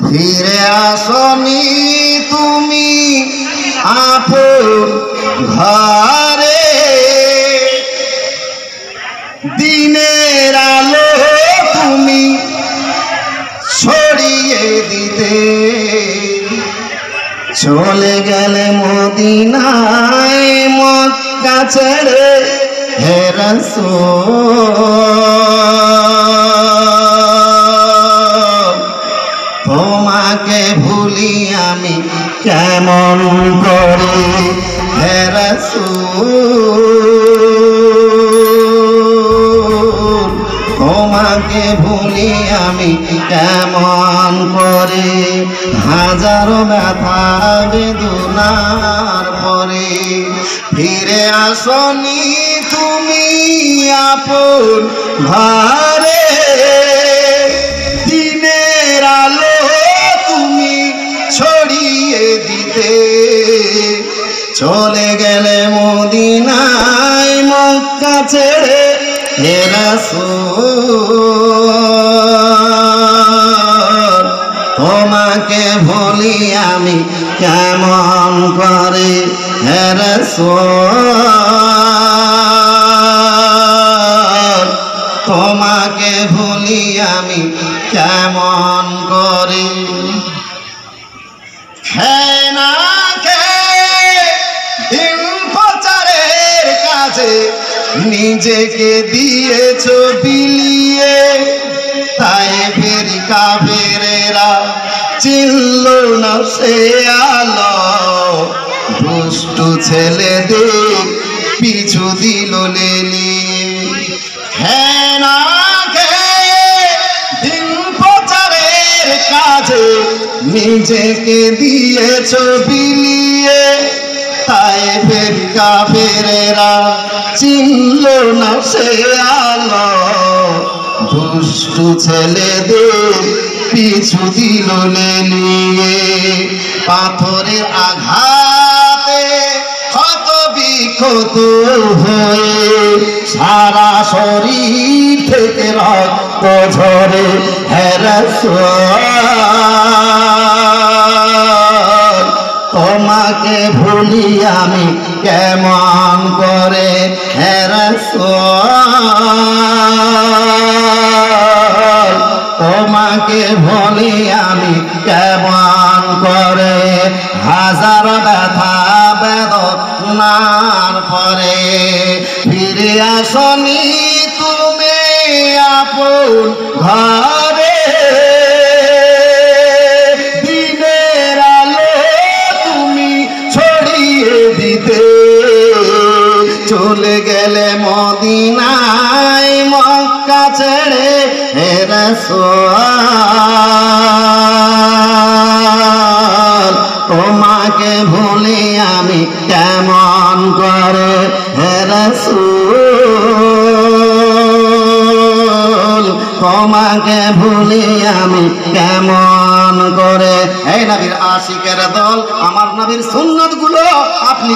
ফিরে আসনি তুমি আপন ঘরে, দিনের আলো তুমি ছড়িয়ে দিতে চলে গেলে মদিনায় মক্কা ছেড়ে হে রাসূল। তোমাকে ভুলি আমি কেমন করে হে রাসূল, তোমাকে ভুলি আমি কেমন করে। হাজারো ব্যথা বেদনার পরে ফিরে আসনি তুমি আপন ঘরে, দিনের আলো তুমি ছড়িয়ে দিতে চলে গেলে মদিনায় মক্কা ছেড়ে হে রাসূল। তোমাকে ভুলি আমি কেমন করে হে রাসূল, তোমাকে ভুলি আমি কেমন করে। খেয়ে না খেয়ে দিন প্রচারের কাজে নিজেকে দিয়েছ বিলিয়ে, তাই ফেরি কাফেরেরা চিনল না সে আলো, দুষ্টু ছেলেদের পিছু দিল লেলিয়ে। হ্যাঁ না খেয়ে দিন প্রচারের কাজে নিজেকে দিয়েছ বিলিয়ে, তাই ফেরি কাফেরেরা চিনল না সে আলো, দুষ্টু ছেলেদের পিছু দিল লেলিয়ে। পাথরের আঘাতে ক্ষত বিক্ষত হয়ে সারা শরীর থেকে রক্ত ঝরে হে রাসূল, তোমাকে ভুলি আমি কেমন করে হে রাসূল, তোমাকে ভুলি আমি কেমন করে। হাজার ব্যথা বেদনার পরে ফিরে আসনি তুমি আপন ঘরে, দিনের আলো তুমি ছড়িয়ে দিতে চলে গেলে মদিনায় মক্কা ছেড়ে হে রাসূল, তোমাকে ভুলি আমি কেমন করে হে রাসূল, তোমাকে ভুলি আমি কেমন করে। এই নবীর আশিকের দল, আমার নবীর সুন্নাত গুলো আপনি